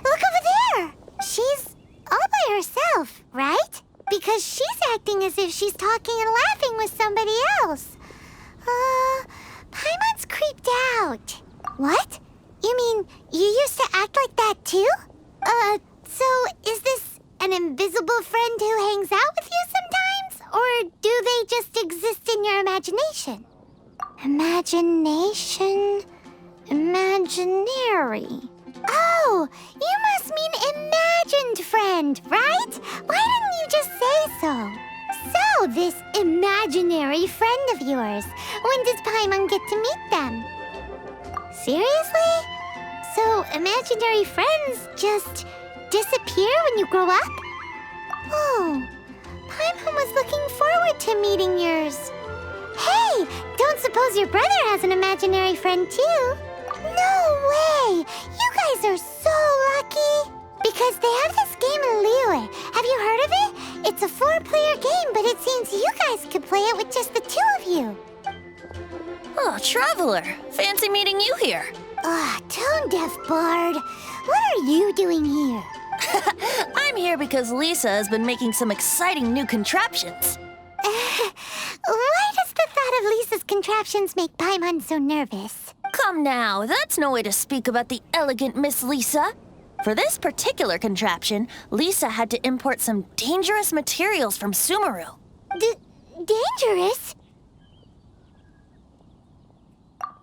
look over there! She's all by herself, right? Because she's acting as if she's talking and laughing with somebody else. Paimon's creeped out. What? You mean you used to act like that too? So is this an invisible friend who hangs out with you sometimes? Or do they just exist in your imagination? Imagination... imaginary. Oh, you must mean imagined friend, right? Why didn't you just say so? So, this imaginary friend of yours, when does Paimon get to meet them? Seriously? So, imaginary friends just disappear when you grow up? Oh, Paimon was looking forward to meeting yours. Hey, don't suppose your brother has an imaginary friend too? No way! You guys are so lucky! Because they have this game in Liyue. Have you heard of it? It's a 4-player game, but it seems you guys could play it with just the 2 of you. Oh, Traveler. Fancy meeting you here. Tone-deaf bard. What are you doing here? I'm here because Lisa has been making some exciting new contraptions. Why does the thought of Lisa's contraptions make Paimon so nervous? Come now, that's no way to speak about the elegant Miss Lisa. For this particular contraption, Lisa had to import some dangerous materials from Sumeru. Dangerous?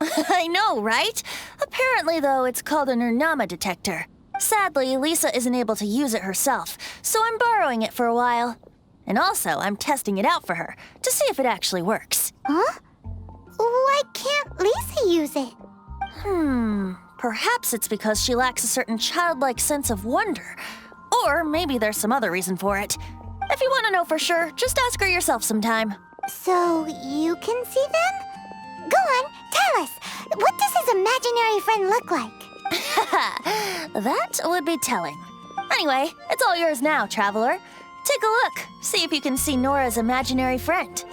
I know, right? Apparently, though, it's called an Urnama detector. Sadly, Lisa isn't able to use it herself, so I'm borrowing it for a while. And also, I'm testing it out for her, to see if it actually works. Huh? Why can't Lisa use it? Perhaps it's because she lacks a certain childlike sense of wonder. Or maybe there's some other reason for it. If you want to know for sure, just ask her yourself sometime. So, you can see them? Go on, tell us. What does his imaginary friend look like? That would be telling. Anyway, it's all yours now, Traveler. Take a look. See if you can see Nora's imaginary friend.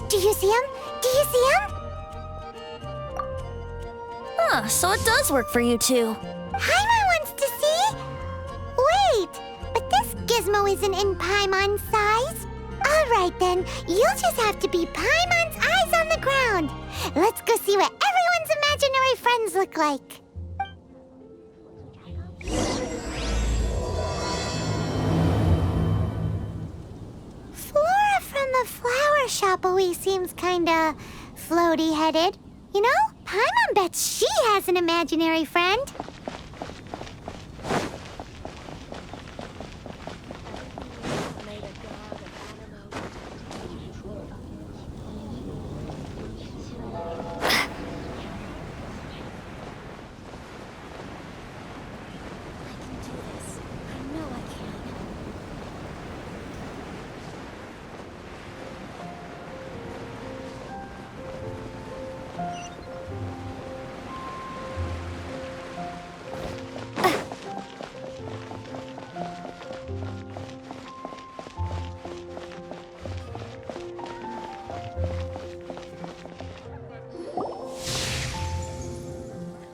Do you see him? Do you see him? So it does work for you two. Paimon wants to see? Wait, but this gizmo isn't in Paimon's size. All right then, you'll just have to be Paimon's eyes on the ground. Let's go see what everyone's imaginary friends look like. Flora from the flower shop always seems kinda floaty-headed. You know, Paimon bets she has an imaginary friend.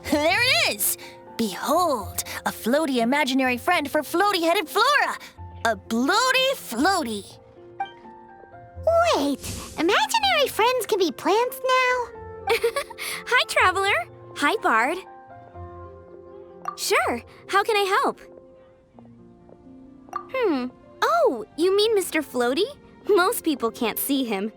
There it is! Behold, a floaty imaginary friend for floaty-headed Flora! A bloaty floaty! Wait, imaginary friends can be plants now? Hi, Traveler. Hi, Bard. Sure, how can I help? Oh, you mean Mr. Floaty? Most people can't see him.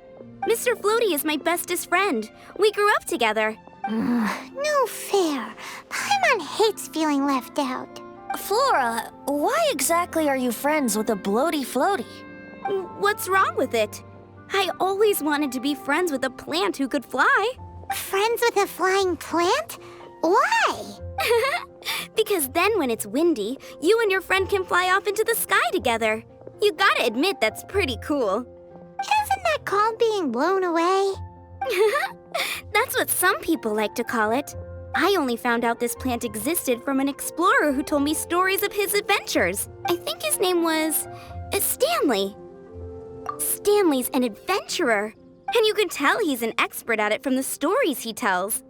Mr. Floaty is my bestest friend. We grew up together. No fair. Paimon hates feeling left out. Flora, why exactly are you friends with a bloaty floaty? What's wrong with it? I always wanted to be friends with a plant who could fly. Friends with a flying plant? Why? Because then when it's windy, you and your friend can fly off into the sky together. You gotta admit that's pretty cool. Isn't that called being blown away? That's what some people like to call it. I only found out this plant existed from an explorer who told me stories of his adventures. I think his name was Stanley. Stanley's an adventurer, and you can tell he's an expert at it from the stories he tells.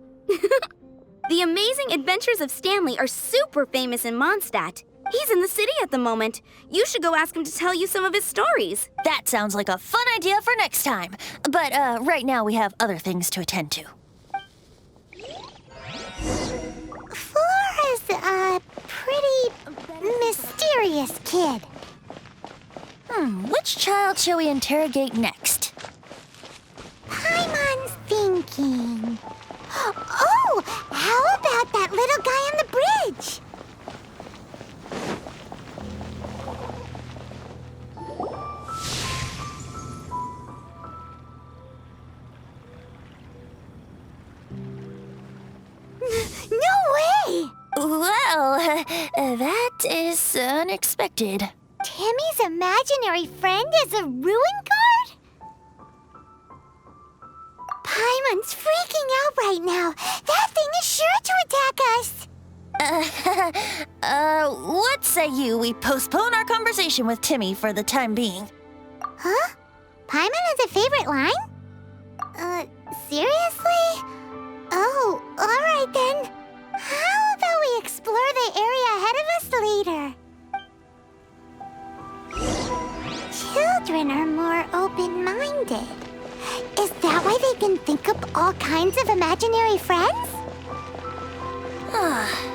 The Amazing Adventures of Stanley are super famous in Mondstadt. He's in the city at the moment. You should go ask him to tell you some of his stories. That sounds like a fun idea for next time. But right now we have other things to attend to. Flora's a pretty mysterious kid. Which child shall we interrogate next? Paimon's thinking. Oh, how about that little guy on the bridge? No way! Well, that is unexpected. Timmy's imaginary friend is a ruin guard? Paimon's freaking out right now. That thing is sure to attack us. What say you we postpone our conversation with Timmy for the time being? Huh? Paimon has a favorite line? Seriously? Oh, alright then. How about we explore the area ahead of us later? Children are more open-minded. Is that why they can think up all kinds of imaginary friends?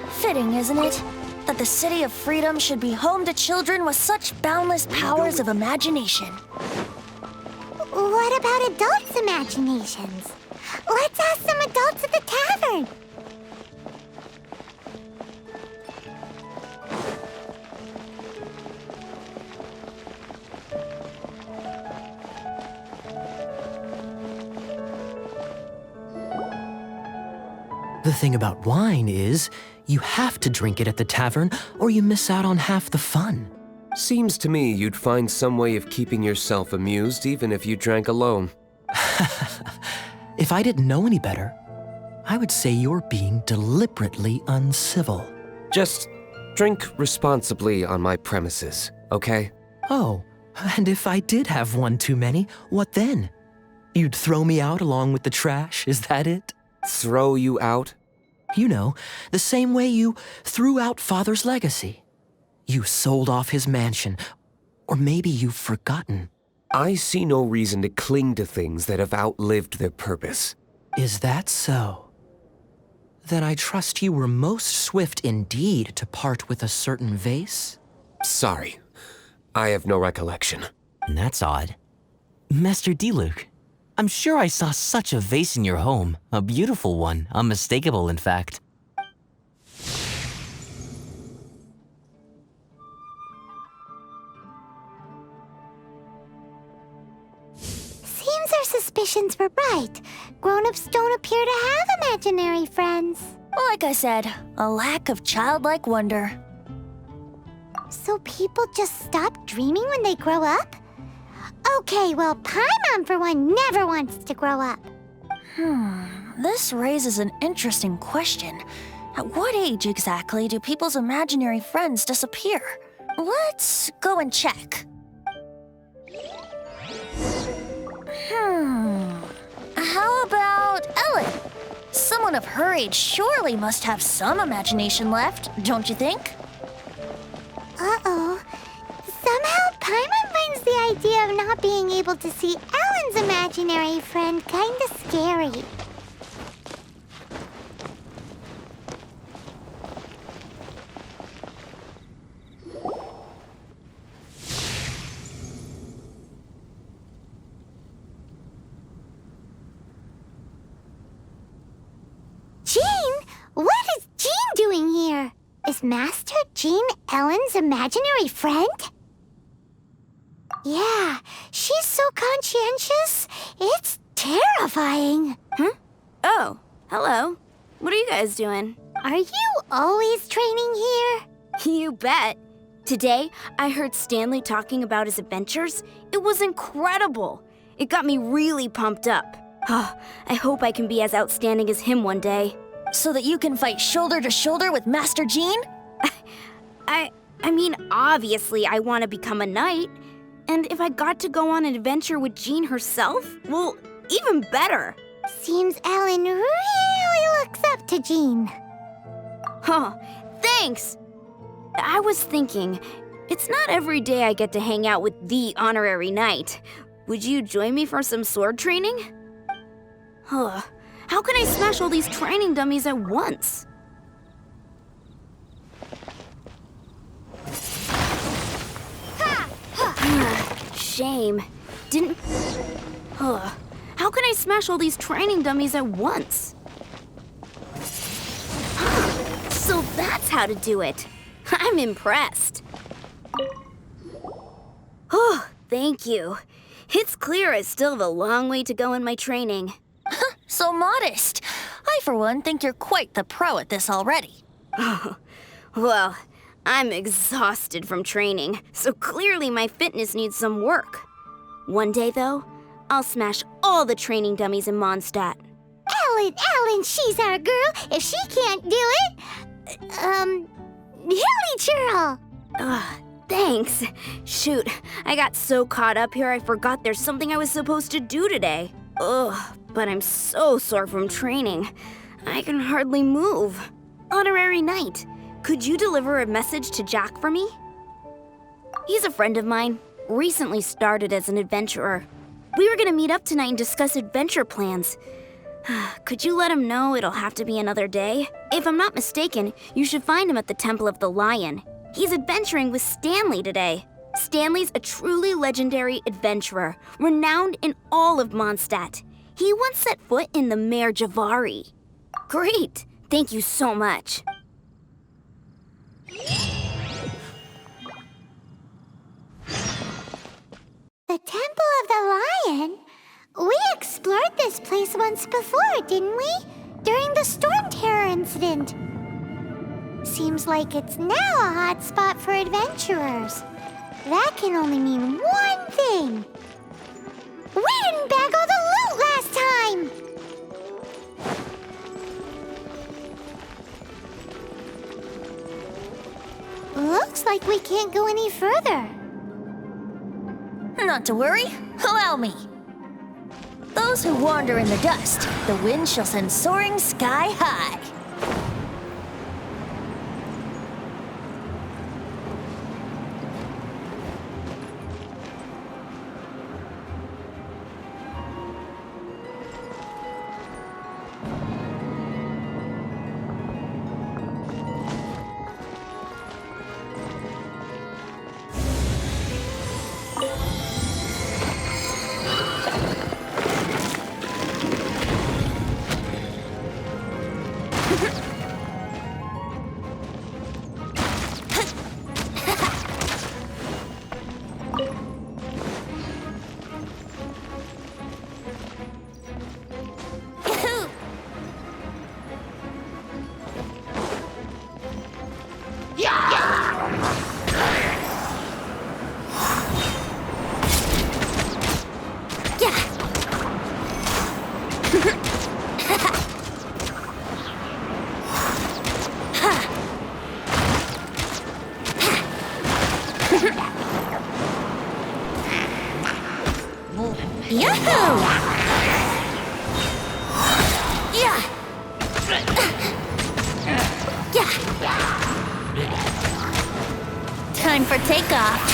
Fitting, isn't it? That the City of Freedom should be home to children with such boundless powers of imagination. What about adults' imaginations? Let's ask some adults at the tavern. The thing about wine is, you have to drink it at the tavern or you miss out on half the fun. Seems to me you'd find some way of keeping yourself amused even if you drank alone. If I didn't know any better, I would say you're being deliberately uncivil. Just drink responsibly on my premises, okay? Oh, and if I did have one too many, what then? You'd throw me out along with the trash, is that it? Throw you out? You know, the same way you threw out Father's legacy. You sold off his mansion, or maybe you've forgotten. I see no reason to cling to things that have outlived their purpose. Is that so? Then I trust you were most swift indeed to part with a certain vase? Sorry, I have no recollection. That's odd. Master Diluc, I'm sure I saw such a vase in your home. A beautiful one, unmistakable in fact. Seems our suspicions were right. Grown-ups don't appear to have imaginary friends. Like I said, a lack of childlike wonder. So people just stop dreaming when they grow up? Okay, well, Paimon, for one, never wants to grow up. This raises an interesting question. At what age exactly do people's imaginary friends disappear? Let's go and check. How about Ellen? Someone of her age surely must have some imagination left, don't you think? Uh-oh. Somehow, Paimon finds the idea of not being able to see Ellen's imaginary friend kinda scary. Jean? What is Jean doing here? Is Master Jean Ellen's imaginary friend? Yeah, she's so conscientious, it's terrifying. Oh, hello. What are you guys doing? Are you always training here? You bet. Today, I heard Stanley talking about his adventures. It was incredible. It got me really pumped up. I hope I can be as outstanding as him one day. So that you can fight shoulder to shoulder with Master Jean? I mean, obviously I want to become a knight. And if I got to go on an adventure with Jean herself, well, even better. Seems Ellen really looks up to Jean. Oh, thanks! I was thinking, it's not every day I get to hang out with the honorary knight. Would you join me for some sword training? Huh. How can I smash all these training dummies at once? Shame. Didn't... Huh. How can I smash all these training dummies at once? So that's how to do it. I'm impressed. Oh, thank you. It's clear I still have a long way to go in my training. So modest. I, for one, think you're quite the pro at this already. Well, I'm exhausted from training, so clearly my fitness needs some work. One day, though, I'll smash all the training dummies in Mondstadt. Ellen, she's our girl. If she can't do it, Hilly Churl. Thanks. Shoot, I got so caught up here I forgot there's something I was supposed to do today. But I'm so sore from training. I can hardly move. Honorary Knight, could you deliver a message to Jack for me? He's a friend of mine, recently started as an adventurer. We were gonna meet up tonight and discuss adventure plans. Could you let him know it'll have to be another day? If I'm not mistaken, you should find him at the Temple of the Lion. He's adventuring with Stanley today. Stanley's a truly legendary adventurer, renowned in all of Mondstadt. He once set foot in the Mare Javari. Great! Thank you so much. The Temple of the Lion? We explored this place once before, didn't we? During the Storm Terror incident. Seems like it's now a hot spot for adventurers. That can only mean one thing. We didn't bag all the loot last time! Looks like we can't go any further. Not to worry, allow me. Those who wander in the dust, the wind shall send soaring sky high. Yahoo! Yeah! Time for takeoff.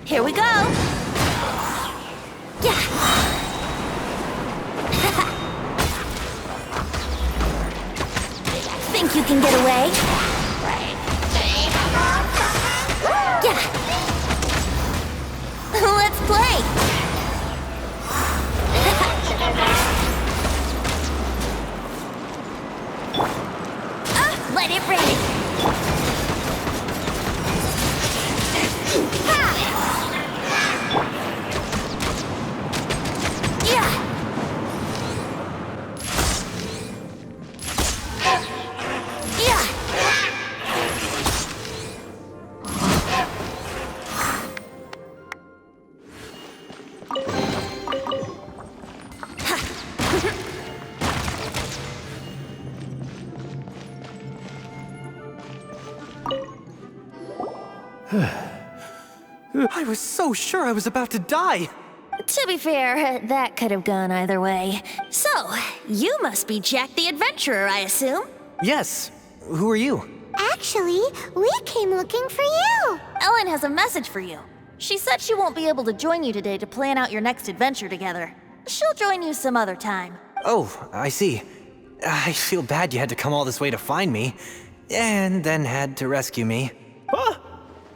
Here we go! Yeah! can get away. Yeah. Let's play. Let it rain. I was so sure I was about to die. To be fair, that could have gone either way. So, you must be Jack the Adventurer, I assume? Yes. Who are you? Actually, we came looking for you. Ellen has a message for you. She said she won't be able to join you today to plan out your next adventure together. She'll join you some other time. Oh, I see. I feel bad you had to come all this way to find me, and then had to rescue me. Huh?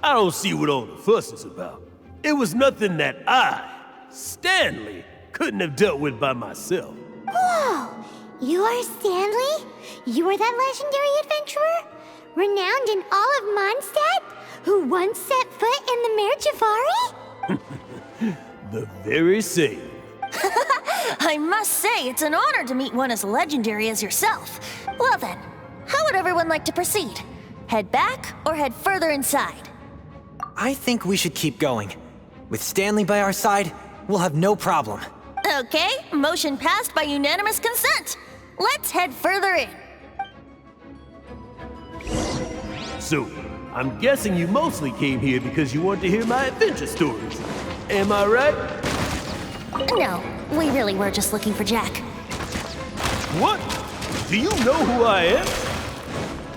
I don't see what all the fuss is about. It was nothing that I, Stanley, couldn't have dealt with by myself. Whoa! You are Stanley? You are that legendary adventurer? Renowned in all of Mondstadt? Who once set foot in the Mare Javari? The very same. I must say, it's an honor to meet one as legendary as yourself. Well then, how would everyone like to proceed? Head back or head further inside? I think we should keep going. With Stanley by our side, we'll have no problem. Okay, motion passed by unanimous consent. Let's head further in. So, I'm guessing you mostly came here because you want to hear my adventure stories. Am I right? No, we really were just looking for Jack. What? Do you know who I am?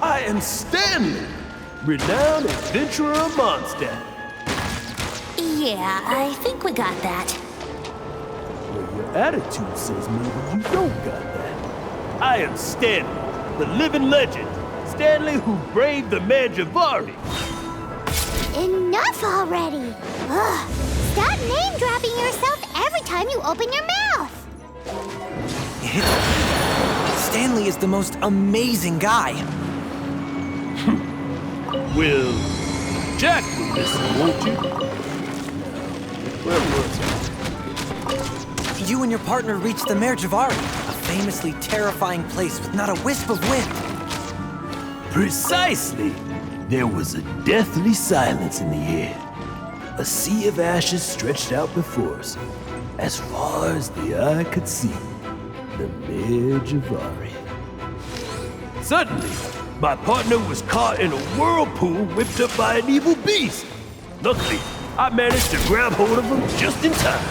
I am Stanley, renowned adventurer of Mondstadt. Yeah, I think we got that. Well, your attitude says maybe you don't got that. I am Stanley, the living legend. Stanley who braved the Mare Javari. Enough already! Ugh. Stop name-dropping yourself every time you open your mouth! Stanley is the most amazing guy. Well, Jack will listen, won't you? Where was You and your partner reached the Mare Javari, a famously terrifying place with not a wisp of wind. I? Precisely! There was a deathly silence in the air. A sea of ashes stretched out before us, as far as the eye could see. The Mare Javari. Suddenly, my partner was caught in a whirlpool whipped up by an evil beast. Luckily, I managed to grab hold of him just in time.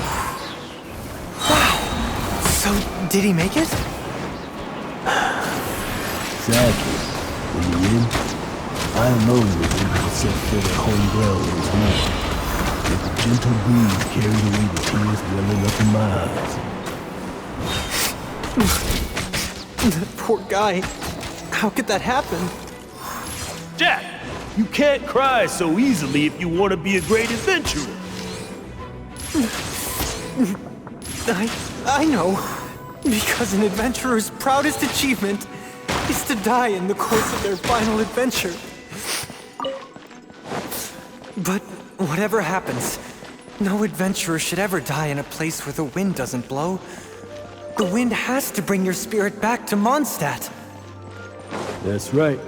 So, did he make it? Sadly, in the end, I alone was able to set foot at home ground once more. With the gentle breeze carried away the tears welling up in my eyes. That poor guy. How could that happen? Jack, you can't cry so easily if you want to be a great adventurer. I know. Because an adventurer's proudest achievement is to die in the course of their final adventure. But whatever happens, no adventurer should ever die in a place where the wind doesn't blow. The wind has to bring your spirit back to Mondstadt. That's right.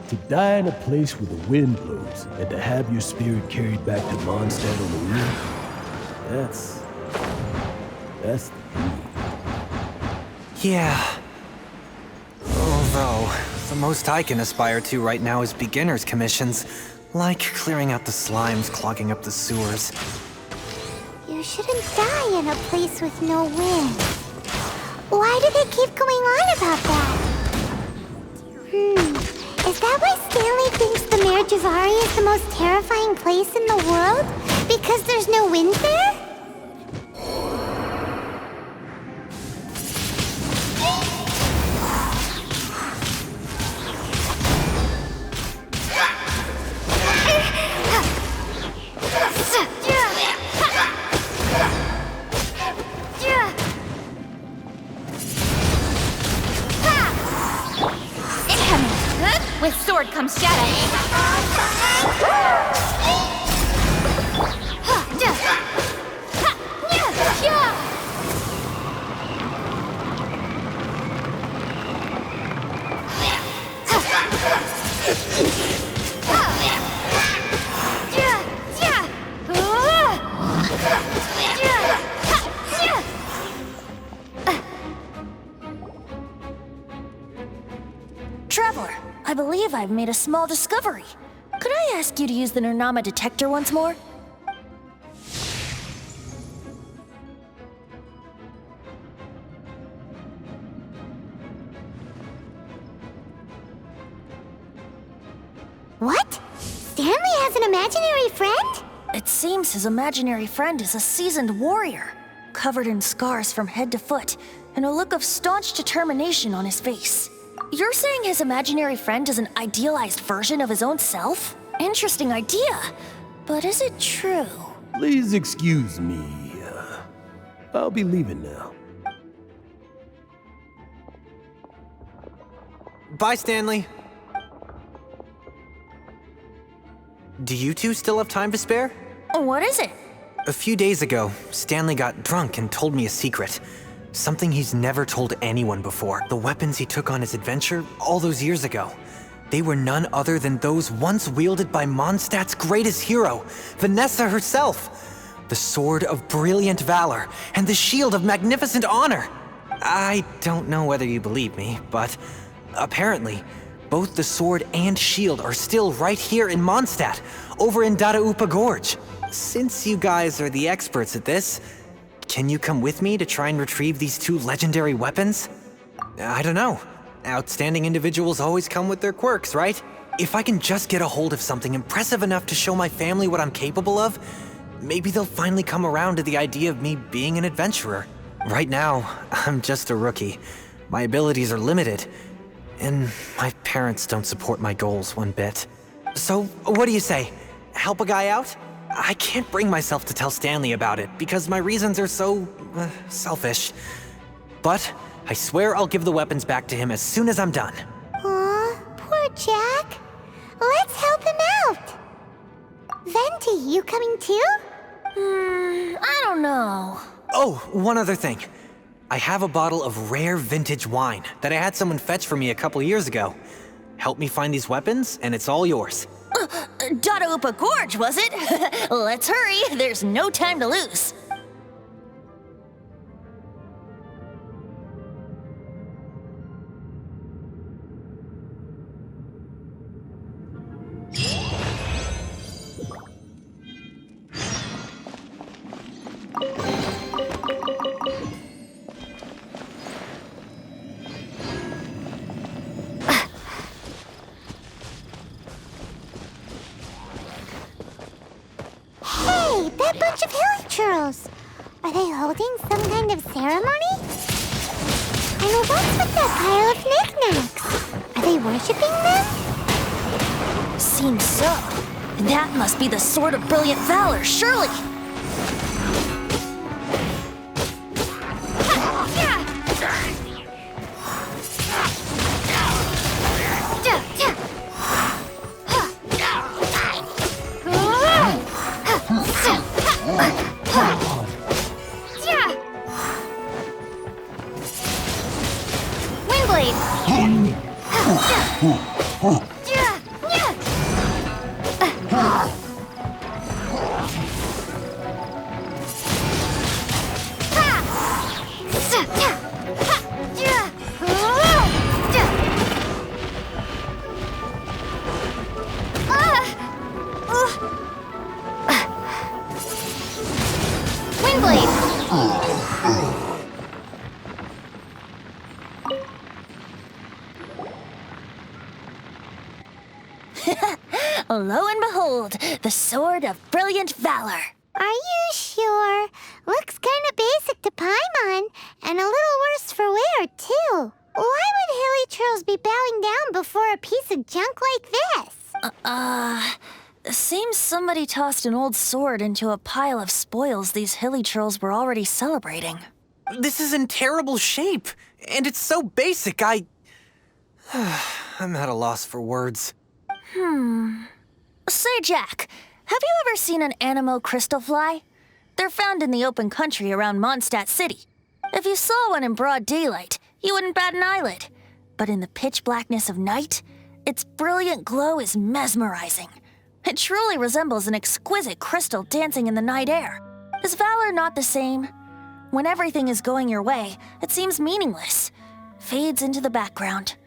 To die in a place where the wind blows, and to have your spirit carried back to Mondstadt on the wind, that's the dream. Yeah. Although, the most I can aspire to right now is beginner's commissions, like clearing out the slimes clogging up the sewers. You shouldn't die in a place with no wind. Why do they keep going on about that? Is that why Stanley thinks the Mare Javari is the most terrifying place in the world? Because there's no wind there? With sword comes shadow. Traveler, I believe I've made a small discovery. Could I ask you to use the Nernama detector once more? What? Stanley has an imaginary friend? It seems his imaginary friend is a seasoned warrior, covered in scars from head to foot, and a look of staunch determination on his face. You're saying his imaginary friend is an idealized version of his own self? Interesting idea, but is it true? Please excuse me. I'll be leaving now. Bye, Stanley. Do you two still have time to spare? What is it? A few days ago, Stanley got drunk and told me a secret. Something he's never told anyone before. The weapons he took on his adventure all those years ago. They were none other than those once wielded by Mondstadt's greatest hero, Vanessa herself. The sword of brilliant valor and the shield of magnificent honor. I don't know whether you believe me, but apparently, both the sword and shield are still right here in Mondstadt, over in Dadaupa Gorge. Since you guys are the experts at this, can you come with me to try and retrieve these two legendary weapons? I don't know. Outstanding individuals always come with their quirks, right? If I can just get a hold of something impressive enough to show my family what I'm capable of, maybe they'll finally come around to the idea of me being an adventurer. Right now, I'm just a rookie. My abilities are limited, and my parents don't support my goals one bit. So, what do you say? Help a guy out? I can't bring myself to tell Stanley about it because my reasons are so selfish. But I swear I'll give the weapons back to him as soon as I'm done. Aw, poor Jack. Let's help him out. Venti, you coming too? I don't know. Oh, one other thing. I have a bottle of rare vintage wine that I had someone fetch for me a couple years ago. Help me find these weapons, and it's all yours. Dadaupa Gorge, was it? Let's hurry, there's no time to lose. Hey, that bunch of churros. Are they holding some kind of ceremony? And what's with that pile of knickknacks? Are they worshipping them? Seems so. That must be the Sword of Brilliant Valor, surely! Lo and behold, the Sword of Brilliant Valor. Are you sure? Looks kinda basic to Paimon, and a little worse for wear, too. Why would hilly trolls be bowing down before a piece of junk like this? Seems somebody tossed an old sword into a pile of spoils these hilly trolls were already celebrating. This is in terrible shape, and it's so basic, I'm at a loss for words. Say, Jack, have you ever seen an anemo crystal fly? They're found in the open country around Mondstadt City. If you saw one in broad daylight, you wouldn't bat an eyelid. But in the pitch blackness of night, its brilliant glow is mesmerizing. It truly resembles an exquisite crystal dancing in the night air. Is valor not the same? When everything is going your way, it seems meaningless, fades into the background.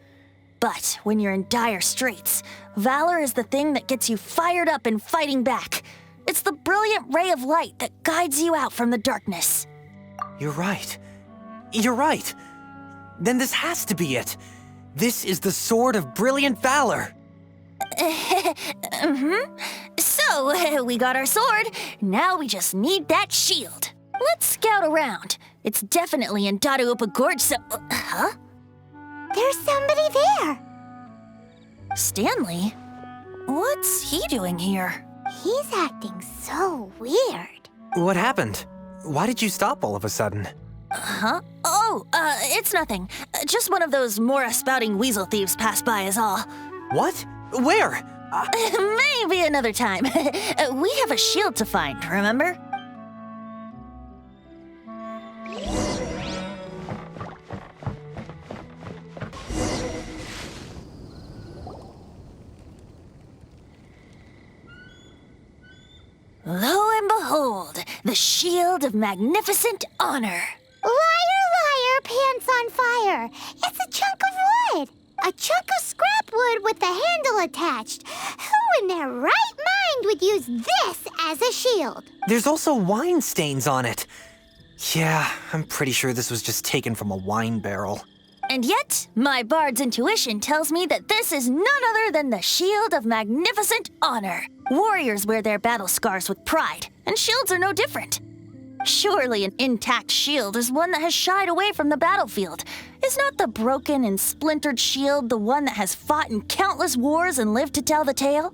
But when you're in dire straits, valor is the thing that gets you fired up and fighting back. It's the brilliant ray of light that guides you out from the darkness. You're right. You're right. Then this has to be it. This is the Sword of Brilliant Valor. So, we got our sword. Now we just need that shield. Let's scout around. It's definitely in Dadaupa Gorge, so... Huh? There's somebody there. Stanley? What's he doing here? He's acting so weird. What happened? Why did you stop all of a sudden? Huh? Oh, it's nothing. Just one of those Mora-spouting weasel thieves passed by is all. What? Where? Maybe another time. We have a shield to find, remember? Lo and behold, the shield of magnificent honor. Liar, liar, pants on fire. It's a chunk of wood. A chunk of scrap wood with the handle attached. Who in their right mind would use this as a shield? There's also wine stains on it. Yeah, I'm pretty sure this was just taken from a wine barrel. And yet, my bard's intuition tells me that this is none other than the shield of magnificent honor. Warriors wear their battle scars with pride, and shields are no different. Surely an intact shield is one that has shied away from the battlefield. Is not the broken and splintered shield the one that has fought in countless wars and lived to tell the tale?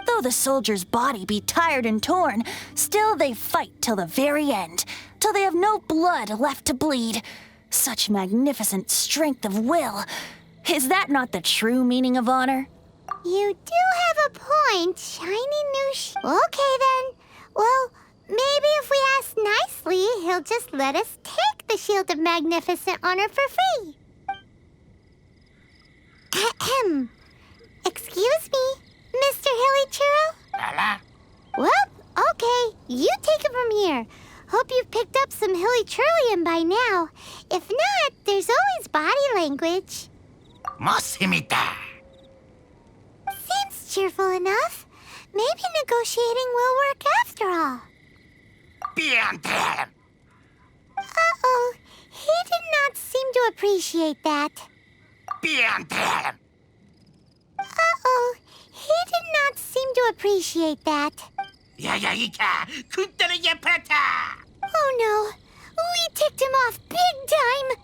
Though the soldier's body be tired and torn, still they fight till the very end, till they have no blood left to bleed. Such magnificent strength of will. Is that not the true meaning of honor? You do have a point. Shiny new Okay then. Well, maybe if we ask nicely, he'll just let us take the Shield of Magnificent Honor for free. Ahem. Excuse me, Mr. Hilly Churro? Well, okay. You take it from here. Hope you've picked up some Hilly Churlian by now. If not, there's always body language. Seems cheerful enough. Maybe negotiating will work after all. Uh-oh. He did not seem to appreciate that. Uh-oh. He did not seem to appreciate that. Oh no. We ticked him off big time.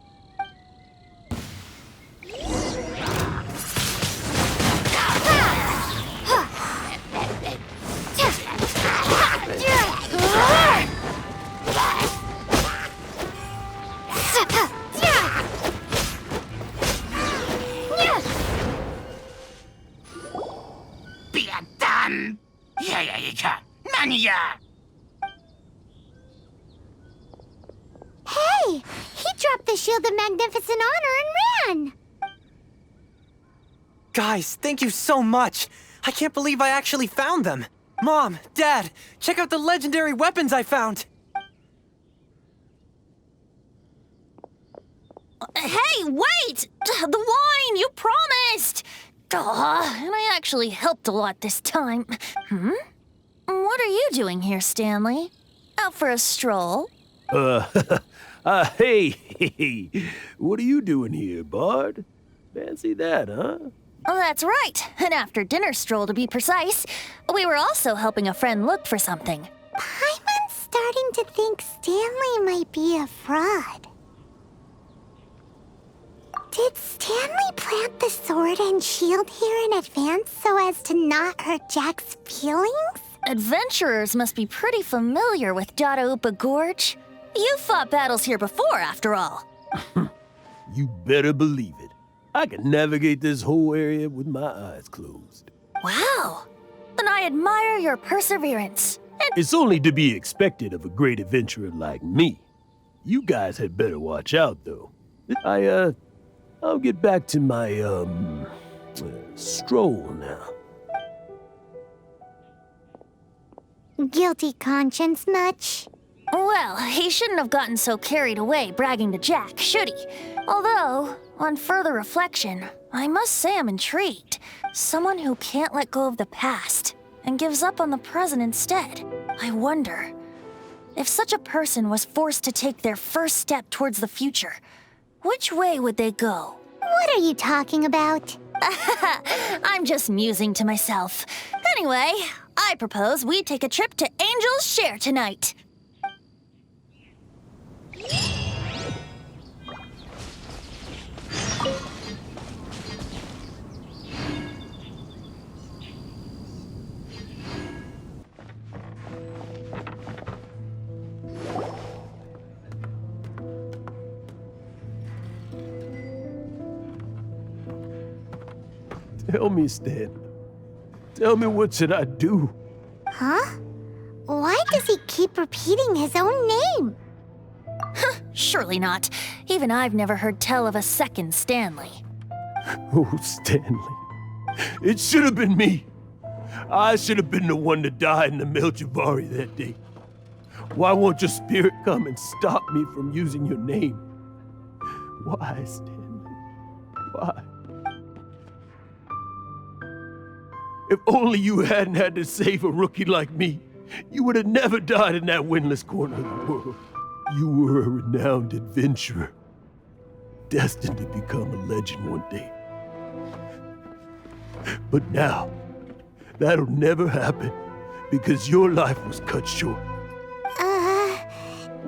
Hey! He dropped the Shield of Magnificent Honor and ran! Guys, thank you so much! I can't believe I actually found them! Mom, Dad, check out the legendary weapons I found! Hey, wait! The wine, you promised! And I actually helped a lot this time. What are you doing here, Stanley? Out for a stroll? Hey, what are you doing here, Bard? Fancy that, huh? Oh, that's right. An after-dinner stroll, to be precise. We were also helping a friend look for something. Paimon's starting to think Stanley might be a fraud. Did Stanley plant the sword and shield here in advance so as to not hurt Jack's feelings? Adventurers must be pretty familiar with Dadaupa Gorge. You fought battles here before, after all. You better believe it. I can navigate this whole area with my eyes closed. Wow. Then I admire your perseverance. And It's only to be expected of a great adventurer like me. You guys had better watch out, though. I'll get back to my, stroll now. Guilty conscience much? well, he shouldn't have gotten so carried away bragging to Jack, should he? Although, on further reflection, I must say I'm intrigued. Someone who can't let go of the past and gives up on the present instead. I wonder, if such a person was forced to take their first step towards the future, which way would they go? What are you talking about? I'm just musing to myself. Anyway, I propose we take a trip to Angel's Share tonight. Tell me, Stan. Tell me, what should I do? Huh? Why does he keep repeating his own name? Surely not. Even I've never heard tell of a second Stanley. Oh, Stanley. It should have been me. I should have been the one to die in the Melchivari that day. Why won't your spirit come and stop me from using your name? Why, Stanley? Why? If only you hadn't had to save a rookie like me, you would have never died in that windless corner of the world. You were a renowned adventurer, destined to become a legend one day. But now, that'll never happen, because your life was cut short.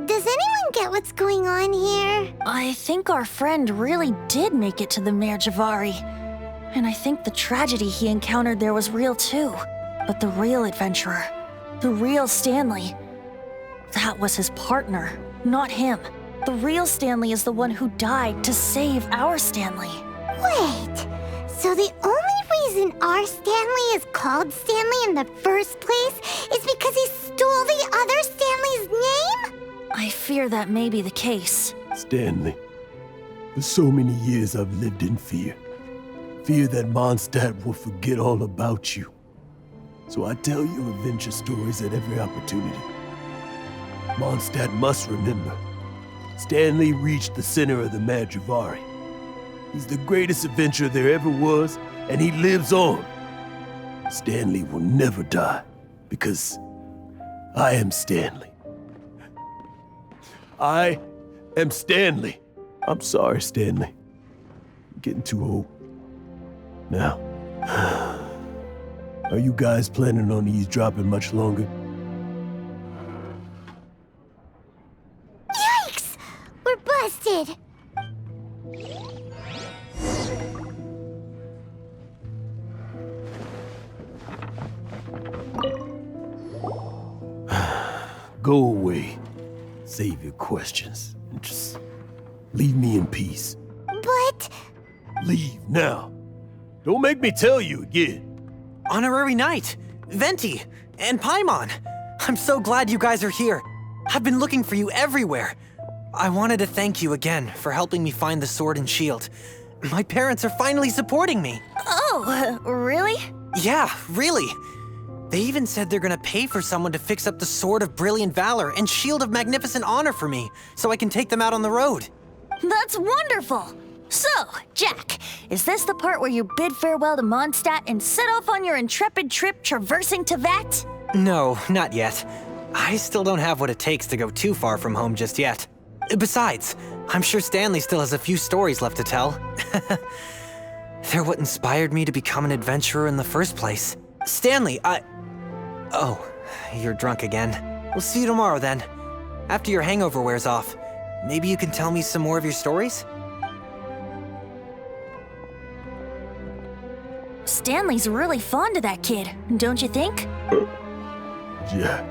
Does anyone get what's going on here? I think our friend really did make it to the Merjavari. And I think the tragedy he encountered there was real too. But the real adventurer, the real Stanley, that was his partner, not him. The real Stanley is the one who died to save our Stanley. Wait, so the only reason our Stanley is called Stanley in the first place is because he stole the other Stanley's name? I fear that may be the case. Stanley, for so many years I've lived in fear. Fear that Mondstadt will forget all about you. So I tell you adventure stories at every opportunity. Mondstadt must remember. Stanley reached the center of the Merjavari. He's the greatest adventurer there ever was, and he lives on. Stanley will never die, because I am Stanley. I am Stanley. I'm sorry, Stanley. I'm getting too old. Now, are you guys planning on eavesdropping much longer? Yikes! We're busted! Go away. Save your questions. And just leave me in peace. But... Leave now. Don't make me tell you again. Honorary Knight, Venti, and Paimon. I'm so glad you guys are here. I've been looking for you everywhere. I wanted to thank you again for helping me find the sword and shield. My parents are finally supporting me. Oh, really? Yeah, really. They even said they're gonna pay for someone to fix up the Sword of Brilliant Valor and Shield of Magnificent Honor for me, so I can take them out on the road. That's wonderful! So, Jack, is this the part where you bid farewell to Mondstadt and set off on your intrepid trip traversing Teyvat? No, not yet. I still don't have what it takes to go too far from home just yet. Besides, I'm sure Stanley still has a few stories left to tell. They're what inspired me to become an adventurer in the first place. Stanley, Oh, you're drunk again. We'll see you tomorrow then. After your hangover wears off. Maybe you can tell me some more of your stories? Stanley's really fond of that kid, don't you think? Jack.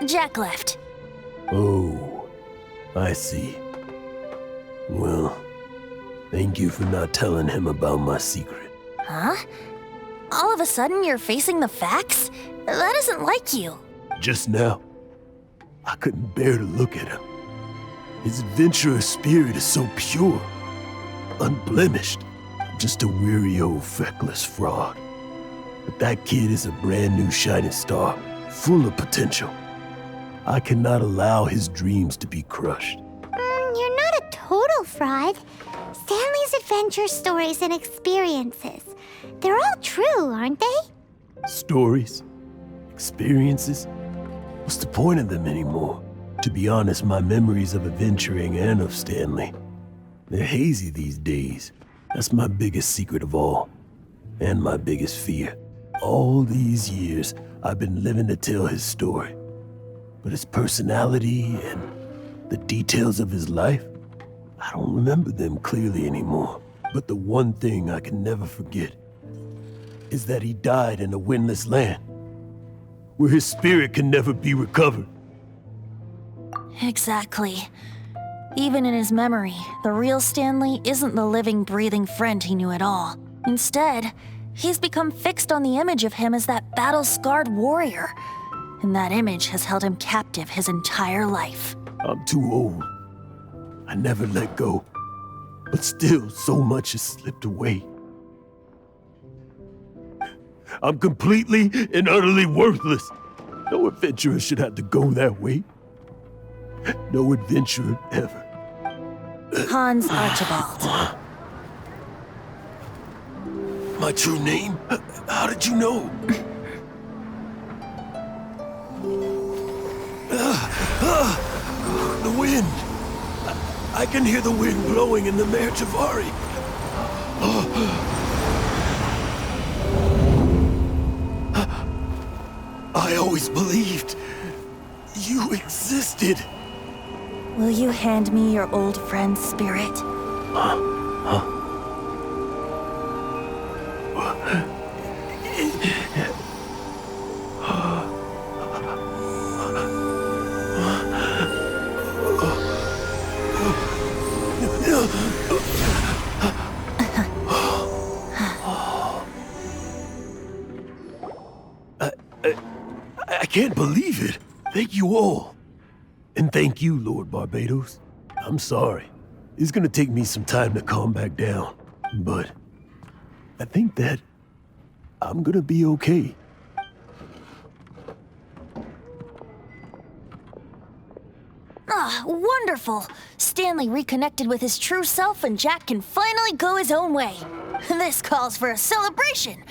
Jack left. Oh, I see. Well, thank you for not telling him about my secret. Huh? All of a sudden you're facing the facts? That isn't like you. Just now, I couldn't bear to look at him. His adventurous spirit is so pure, unblemished. Just a weary old feckless fraud. But that kid is a brand new shining star, full of potential. I cannot allow his dreams to be crushed. You're not a total fraud. Stanley's adventure stories and experiences. They're all true, aren't they? Stories? Experiences? What's the point of them anymore? To be honest, my memories of adventuring and of Stanley, they're hazy these days. That's my biggest secret of all. And my biggest fear. All these years, I've been living to tell his story. But his personality and the details of his life, I don't remember them clearly anymore. But the one thing I can never forget is that he died in a windless land, where his spirit can never be recovered. Exactly. Even in his memory, the real Stanley isn't the living, breathing friend he knew at all. Instead, he's become fixed on the image of him as that battle-scarred warrior. And that image has held him captive his entire life. I'm too old. I never let go. But still, so much has slipped away. I'm completely and utterly worthless. No adventurer should have to go that way. No adventurer ever. Hans Archibald. My true name? How did you know? The wind. I can hear the wind blowing in the Mare Javari. I always believed you existed. Will you hand me your old friend's spirit? I can't believe it. Thank you all. And thank you, Lord Barbados. I'm sorry. It's gonna take me some time to calm back down. But I think that I'm gonna be okay. Ah, wonderful! Stanley reconnected with his true self and Jack can finally go his own way. This calls for a celebration.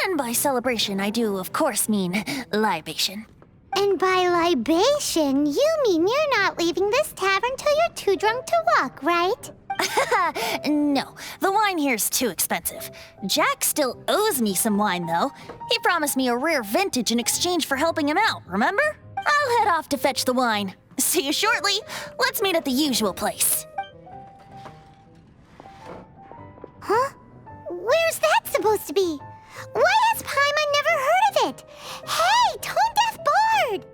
And by celebration, I do, of course, mean libation. And by libation, you mean you're not leaving this tavern till you're too drunk to walk, right? No, the wine here's too expensive. Jack still owes me some wine, though. He promised me a rare vintage in exchange for helping him out, remember? I'll head off to fetch the wine. See you shortly. Let's meet at the usual place. Huh? Where's that supposed to be? Why has Paimon never heard of it? Hey, Tone Deaf Bard!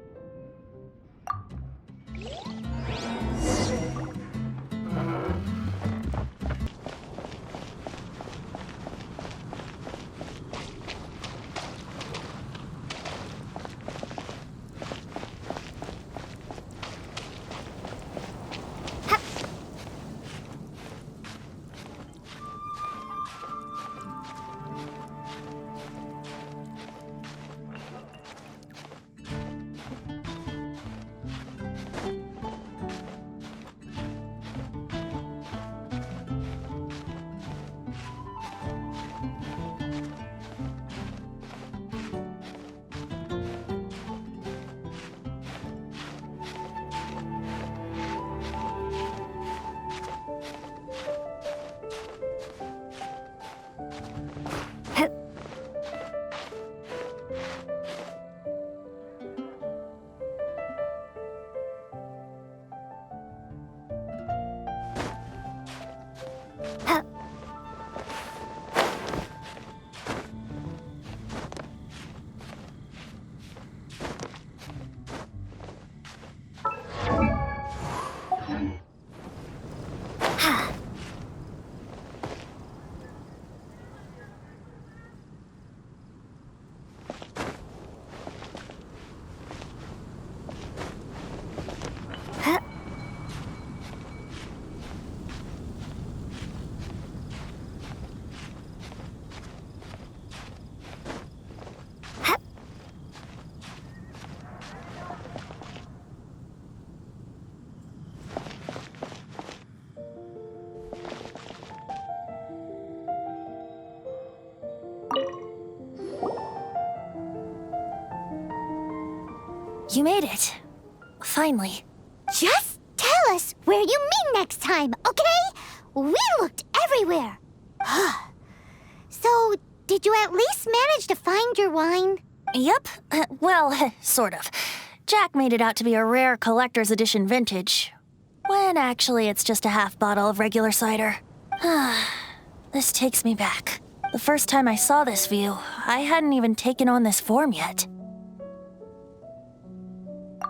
You made it. Finally. Just tell us where you meet next time, okay? We looked everywhere. So, did you at least manage to find your wine? Yep. Well, sort of. Jack made it out to be a rare collector's edition vintage, when actually it's just a half bottle of regular cider. This takes me back. The first time I saw this view, I hadn't even taken on this form yet.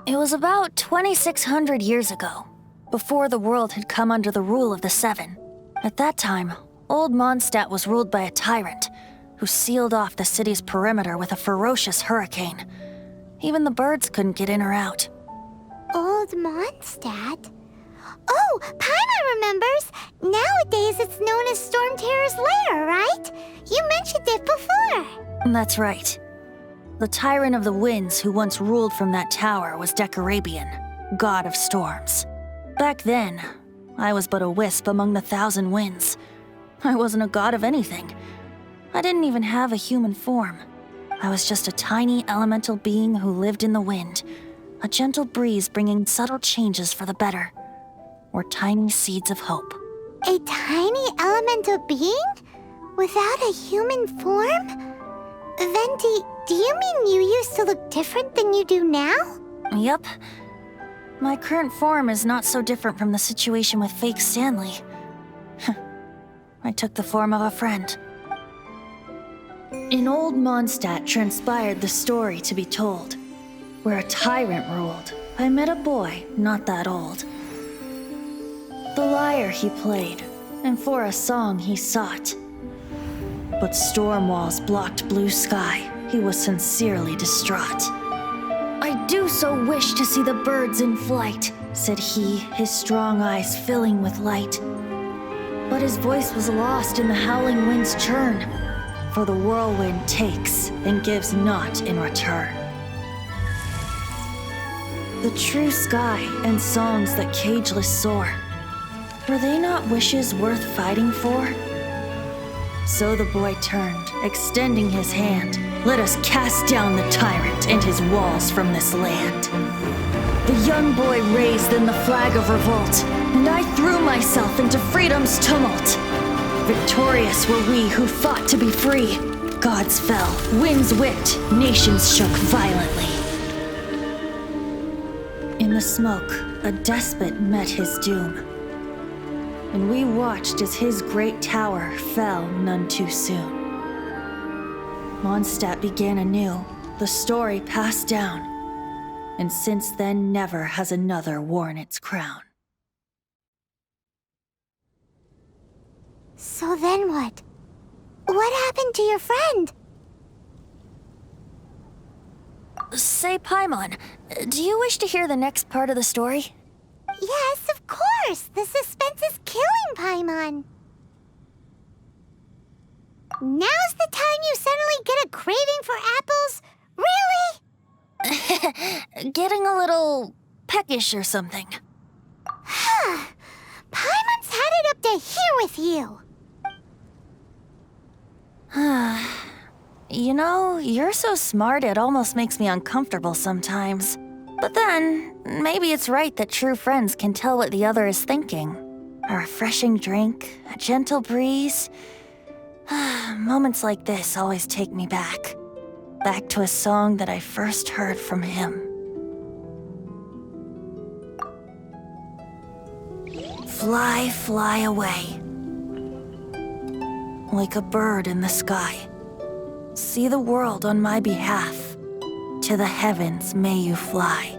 It was about 2,600 years ago, before the world had come under the rule of the Seven. At that time, old Mondstadt was ruled by a tyrant who sealed off the city's perimeter with a ferocious hurricane. Even the birds couldn't get in or out. Old Mondstadt? Oh, Paimon remembers! Nowadays it's known as Storm Terror's lair, right? You mentioned it before. That's right. The tyrant of the winds who once ruled from that tower was Decarabian, god of storms. Back then, I was but a wisp among the thousand winds. I wasn't a god of anything. I didn't even have a human form. I was just a tiny elemental being who lived in the wind, a gentle breeze bringing subtle changes for the better, or tiny seeds of hope. A tiny elemental being? Without a human form? Venti, do you mean you used to look different than you do now? Yup. My current form is not so different from the situation with fake Stanley. I took the form of a friend. In old Mondstadt transpired the story to be told. Where a tyrant ruled, I met a boy not that old. The lyre he played, and for a song he sought. But storm walls blocked blue sky, he was sincerely distraught. I do so wish to see the birds in flight, said he, his strong eyes filling with light. But his voice was lost in the howling wind's churn, for the whirlwind takes and gives not in return. The true sky and songs that cageless soar, were they not wishes worth fighting for? So the boy turned, extending his hand. Let us cast down the tyrant and his walls from this land. The young boy raised then the flag of revolt, and I threw myself into freedom's tumult. Victorious were we who fought to be free. Gods fell, winds whipped, nations shook violently. In the smoke, a despot met his doom, and we watched as his great tower fell none too soon. Mondstadt began anew, the story passed down, and since then never has another worn its crown. So then what? What happened to your friend? Say, Paimon, do you wish to hear the next part of the story? Yes, of course! The suspense is killing, Paimon! Now's the time you suddenly get a craving for apples? Really? Getting a little peckish or something. Paimon's had it up to here with you! You know, you're so smart it almost makes me uncomfortable sometimes. But then, maybe it's right that true friends can tell what the other is thinking. A refreshing drink, a gentle breeze. Moments like this always take me back. Back to a song that I first heard from him. Fly, fly away. Like a bird in the sky. See the world on my behalf. To the heavens may you fly.